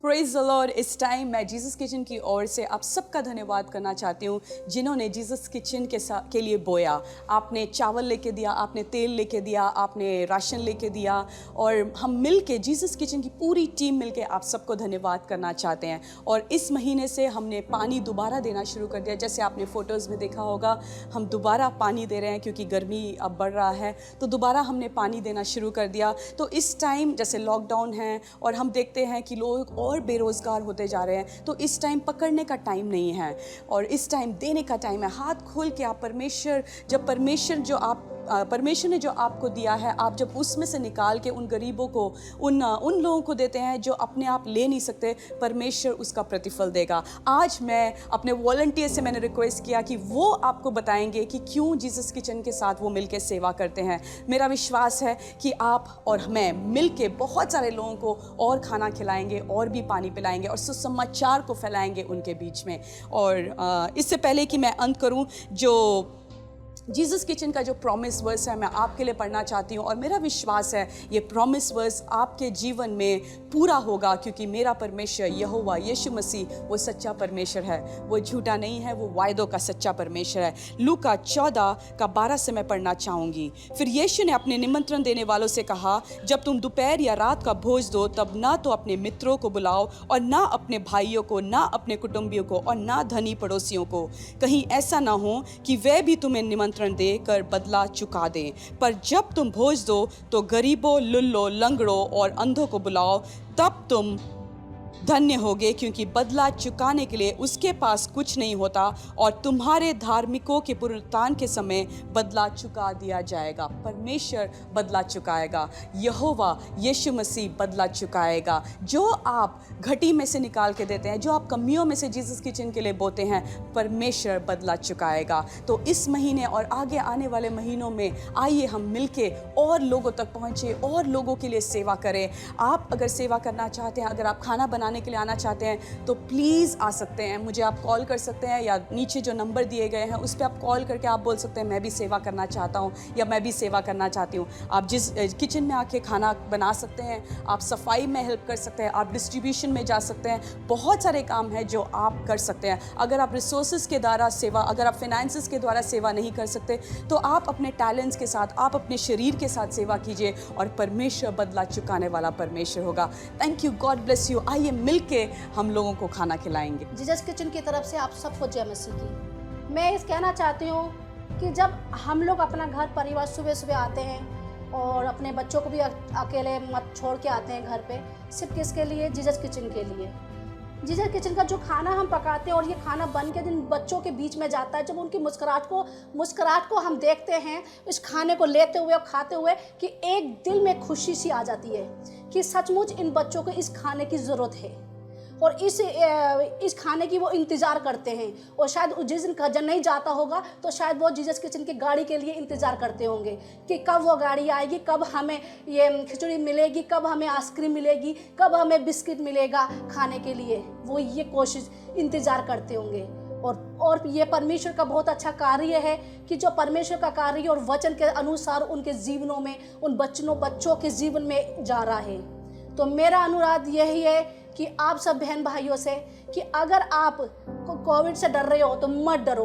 Praise the Lord. इस time मैं Jesus kitchen की ओर से आप सबका धन्यवाद करना चाहती हूँ जिन्होंने जीसस किचन के लिए बोया। आपने चावल लेके दिया, आपने तेल लेके दिया, आपने राशन लेके दिया, और हम मिल के जीसस किचन की पूरी टीम मिल के आप सबको धन्यवाद करना चाहते हैं। और इस महीने से हमने पानी दोबारा देना शुरू कर दिया। जैसे आपने फ़ोटोज़ में देखा होगा, हम दोबारा पानी दे रहे हैं क्योंकि गर्मी अब बढ़ रहा है, तो दोबारा हमने पानी देना शुरू कर दिया। तो इस टाइम जैसे लॉकडाउन है और हम देखते हैं कि लोग और बेरोज़गार होते जा रहे हैं, तो इस टाइम पकड़ने का टाइम नहीं है और इस टाइम देने का टाइम है। हाथ खोल के आप परमेश्वर ने जो आपको दिया है, आप जब उसमें से निकाल के उन गरीबों को, उन लोगों को देते हैं जो अपने आप ले नहीं सकते, परमेश्वर उसका प्रतिफल देगा। आज मैं अपने वॉलंटियर से मैंने रिक्वेस्ट किया कि वो आपको बताएंगे कि क्यों जीसस किचन के साथ वो मिलके सेवा करते हैं। मेरा विश्वास है कि आप और मैं मिलके बहुत सारे लोगों को और खाना खिलाएंगे और भी पानी पिलाएंगे और सुसमाचार को फैलाएंगे उनके बीच में। और इससे पहले कि मैं अंत करूं, जो जीसस किचन का जो प्रॉमिस वर्स है मैं आपके लिए पढ़ना चाहती हूँ और मेरा विश्वास है ये प्रॉमिस वर्स आपके जीवन में पूरा होगा, क्योंकि मेरा परमेश्वर यहोवा यीशु मसीह वो सच्चा परमेश्वर है, वो झूठा नहीं है, वो वायदों का सच्चा परमेश्वर है। लूका 14:12 से मैं पढ़ना चाहूँगी। फिर यीशु ने अपने निमंत्रण देने वालों से कहा, जब तुम दोपहर या रात का भोज दो तब ना तो अपने मित्रों को बुलाओ और ना अपने भाइयों को, ना अपने कुटुंबियों को और ना धनी पड़ोसियों को, कहीं ऐसा ना हो कि वे भी तुम्हें निमंत्रण देकर बदला चुका दें। पर जब तुम भोज दो तो गरीबों, लुल्लों, लंगड़ों और अंधों को बुलाओ, तब तुम धन्य होगे, क्योंकि बदला चुकाने के लिए उसके पास कुछ नहीं होता और तुम्हारे धार्मिकों के पुनरुत्थान के समय बदला चुका दिया जाएगा। परमेश्वर बदला चुकाएगा, यहोवा यीशु मसीह बदला चुकाएगा। जो आप घटी में से निकाल के देते हैं, जो आप कमियों में से जीसस किचन के लिए बोते हैं, परमेश्वर बदला चुकाएगा। तो इस महीने और आगे आने वाले महीनों में आइए हम मिलके और लोगों तक पहुँचे और लोगों के लिए सेवा करें। आप अगर सेवा करना चाहते हैं, अगर आप खाना बनाने के लिए आना चाहते हैं, तो प्लीज़ आ सकते हैं। मुझे आप कॉल कर सकते हैं या नीचे जो नंबर दिए गए हैं उस पर आप कॉल करके आप बोल सकते हैं मैं भी सेवा करना चाहता हूँ या मैं भी सेवा करना चाहती हूँ। आप जिस किचन में आके खाना बना सकते हैं, आप सफाई में हेल्प कर सकते हैं, आप डिस्ट्रीब्यूशन में जा सकते हैं। बहुत सारे काम हैं जो आप कर सकते हैं। अगर आप रिसोर्सेज के द्वारा सेवा, अगर आप फाइनेंसेस के द्वारा सेवा नहीं कर सकते, तो आप अपने टैलेंट्स के साथ, आप अपने शरीर के साथ सेवा कीजिए और परमेश्वर बदला चुकाने वाला परमेश्वर होगा। Thank you, God bless you. आइए मिलके हम लोगों को खाना खिलाएंगे। जीसस किचन की तरफ से आप सबको जय मसीह की। मैं इस कहना चाहती हूँ कि जब हम लोग अपना घर परिवार सुबह सुबह आते हैं और अपने बच्चों को भी अकेले मत छोड़ के आते हैं घर पे, सिर्फ किसके लिए? जीसस किचन के लिए। जीसस किचन का जो खाना हम पकाते हैं और ये खाना बन के जिन बच्चों के बीच में जाता है, जब उनकी मुस्कुराहट को हम देखते हैं इस खाने को लेते हुए और खाते हुए, कि एक दिल में खुशी सी आ जाती है कि सचमुच इन बच्चों को इस खाने की ज़रूरत है और इस खाने की वो इंतज़ार करते हैं। और शायद जिस दिन जब नहीं जाता होगा तो शायद वो जीसस किचन की गाड़ी के लिए इंतज़ार करते होंगे कि कब वो गाड़ी आएगी, कब हमें ये खिचड़ी मिलेगी, कब हमें आइसक्रीम मिलेगी, कब हमें बिस्किट मिलेगा खाने के लिए। वो ये कोशिश इंतज़ार करते होंगे। और ये परमेश्वर का बहुत अच्छा कार्य है कि जो परमेश्वर का कार्य और वचन के अनुसार उनके जीवनों में, उन बच्चों के जीवन में जा रहा है। तो मेरा अनुरोध यही है कि आप सब बहन भाइयों से कि अगर आप कोविड से डर रहे हो तो मत डरो,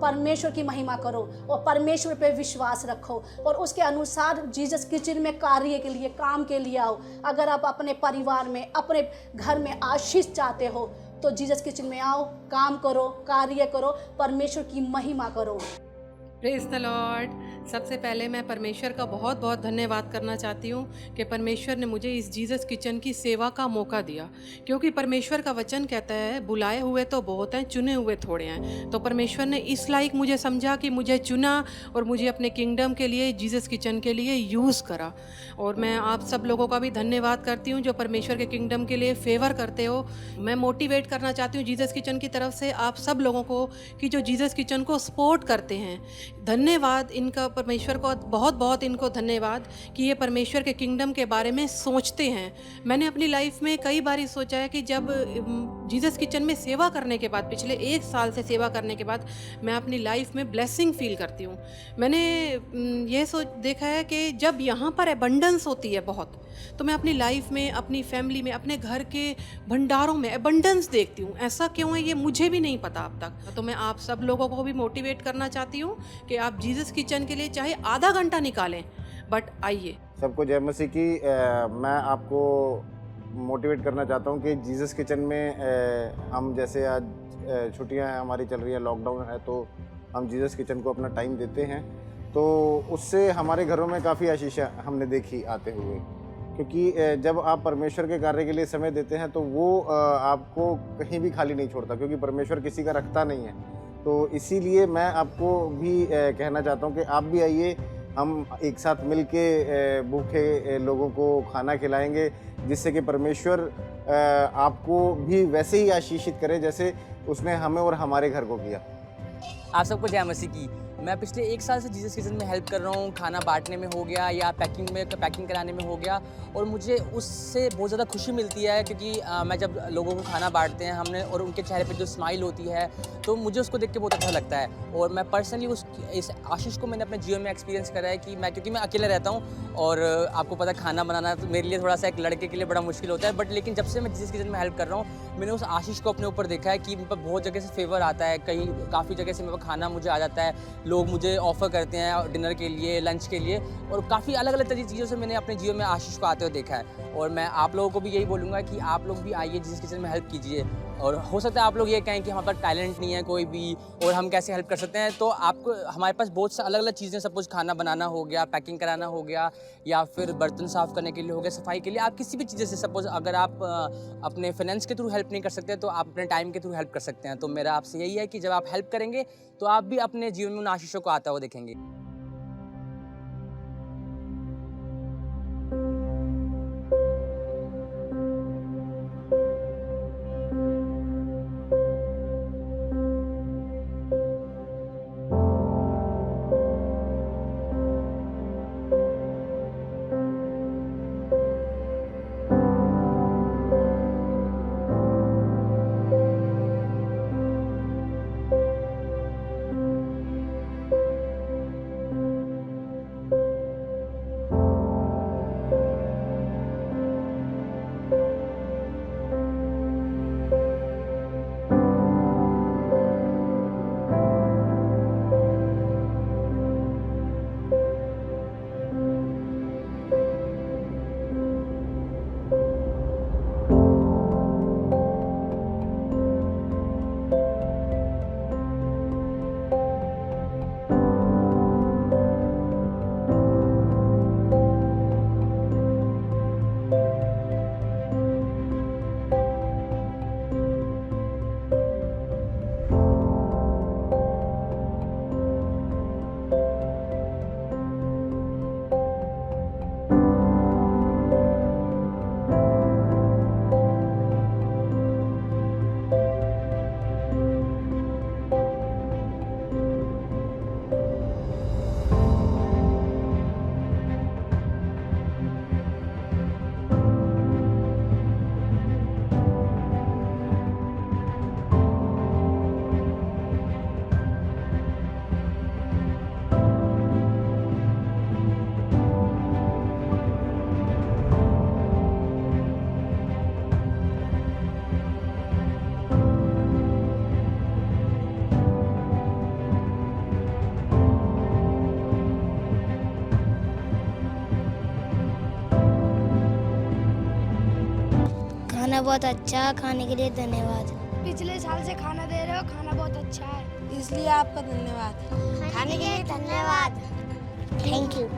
परमेश्वर की महिमा करो और परमेश्वर पे विश्वास रखो और उसके अनुसार जीसस किचन में कार्य के लिए, काम के लिए आओ। अगर आप अपने परिवार में, अपने घर में आशीष चाहते हो तो जीसस किचन में आओ, काम करो, कार्य करो, परमेश्वर की महिमा करो। Praise the Lord. सबसे पहले मैं परमेश्वर का बहुत बहुत धन्यवाद करना चाहती हूँ कि परमेश्वर ने मुझे इस जीसस किचन की सेवा का मौका दिया, क्योंकि परमेश्वर का वचन कहता है बुलाए हुए तो बहुत हैं, चुने हुए थोड़े हैं। तो परमेश्वर ने इस लायक मुझे समझा कि मुझे चुना और मुझे अपने किंगडम के लिए, जीसस किचन के लिए यूज़ करा। और मैं आप सब लोगों का भी धन्यवाद करती हूँ जो परमेश्वर के किंगडम के लिए फेवर करते हो। मैं मोटिवेट करना चाहती हूँ जीसस किचन की तरफ से आप सब लोगों को कि जो जीसस किचन को सपोर्ट करते हैं, धन्यवाद इनका, परमेश्वर को बहुत बहुत इनको धन्यवाद कि ये परमेश्वर के किंगडम के बारे में सोचते हैं। मैंने अपनी लाइफ में कई बार सोचा है कि जब जीसस किचन में सेवा करने के बाद, पिछले 1 साल से सेवा करने के बाद, मैं अपनी लाइफ में ब्लेसिंग फील करती हूँ। मैंने ये देखा है कि जब यहाँ पर एबंडेंस होती है बहुत, तो मैं अपनी लाइफ में, अपनी फैमिली में, अपने घर के भंडारों में एबंडेंस देखती हूँ। ऐसा क्यों है ये मुझे भी नहीं पता अब तक। तो मैं आप सब लोगों को भी मोटिवेट करना चाहती हूँ कि आप जीसस किचन के लिए चाहे आधा घंटा निकालें, बट आइए। सबको जय मसीह की। मैं आपको मोटिवेट करना चाहता हूँ कि जीसस किचन में हम जैसे आज छुट्टियाँ हैं हमारी चल रही है, लॉकडाउन है, तो हम जीसस किचन को अपना टाइम देते हैं, तो उससे हमारे घरों में काफ़ी आशीष हमने देखी आते हुए। क्योंकि जब आप परमेश्वर के कार्य के लिए समय देते हैं तो वो आपको कहीं भी खाली नहीं छोड़ता, क्योंकि परमेश्वर किसी का रखता नहीं है। तो इसीलिए मैं आपको भी कहना चाहता हूँ कि आप भी आइए, हम एक साथ मिल के भूखे लोगों को खाना खिलाएंगे, जिससे कि परमेश्वर आपको भी वैसे ही आशीषित करे जैसे उसने हमें और हमारे घर को किया। आप सबको जय मसीह की। मैं पिछले 1 साल से जीसस किचन में हेल्प कर रहा हूँ, खाना बांटने में हो गया या पैकिंग कराने में हो गया, और मुझे उससे बहुत ज़्यादा खुशी मिलती है। क्योंकि मैं जब लोगों को खाना बांटते हैं हमने, और उनके चेहरे पे जो स्माइल होती है, तो मुझे उसको देख के बहुत अच्छा लगता है। और मैं पर्सनली इस आशीष को मैंने अपने जीवन में एक्सपीरियंस करा है कि क्योंकि मैं अकेले रहता हूँ, और आपको पता है खाना बनाना तो मेरे लिए थोड़ा सा एक लड़के के लिए बड़ा मुश्किल होता है। लेकिन जब से मैं जीसस किचन में हेल्प कर रहा हूँ, मैंने उस आशीष को अपने ऊपर देखा है कि मुझ पर बहुत जगह से फेवर आता है, काफ़ी जगह से मेरे पास खाना मुझे आ जाता है, लोग मुझे ऑफ़र करते हैं डिनर के लिए, लंच के लिए, और काफ़ी अलग अलग तरीके चीज़ों से मैंने अपने जीवन में आशीष को आते हुए देखा है। और मैं आप लोगों को भी यही बोलूँगा कि आप लोग भी आइए, जीसस किचन में हेल्प कीजिए। और हो सकता है आप लोग ये कहें कि हमारे पास टैलेंट नहीं है कोई भी, और हम कैसे हेल्प कर सकते हैं। तो आपको हमारे पास बहुत सा अलग अलग चीज़ें, सपोज खाना बनाना हो गया, पैकिंग कराना हो गया, या फिर बर्तन साफ़ करने के लिए हो गया, सफाई के लिए, आप किसी भी चीज़ें से, सपोज अगर आप अपने फाइनेंस के थ्रू हेल्प नहीं कर सकते तो आप अपने टाइम के थ्रू हेल्प कर सकते हैं। तो मेरा आपसे यही है कि जब आप हेल्प करेंगे तो आप भी अपने जीवन में उन आशीषों को आता हुआ देखेंगे। खाना बहुत अच्छा, खाने के लिए धन्यवाद। पिछले साल से खाना दे रहे हो, खाना बहुत अच्छा है, इसलिए आपका धन्यवाद। खाने के लिए धन्यवाद। Thank you.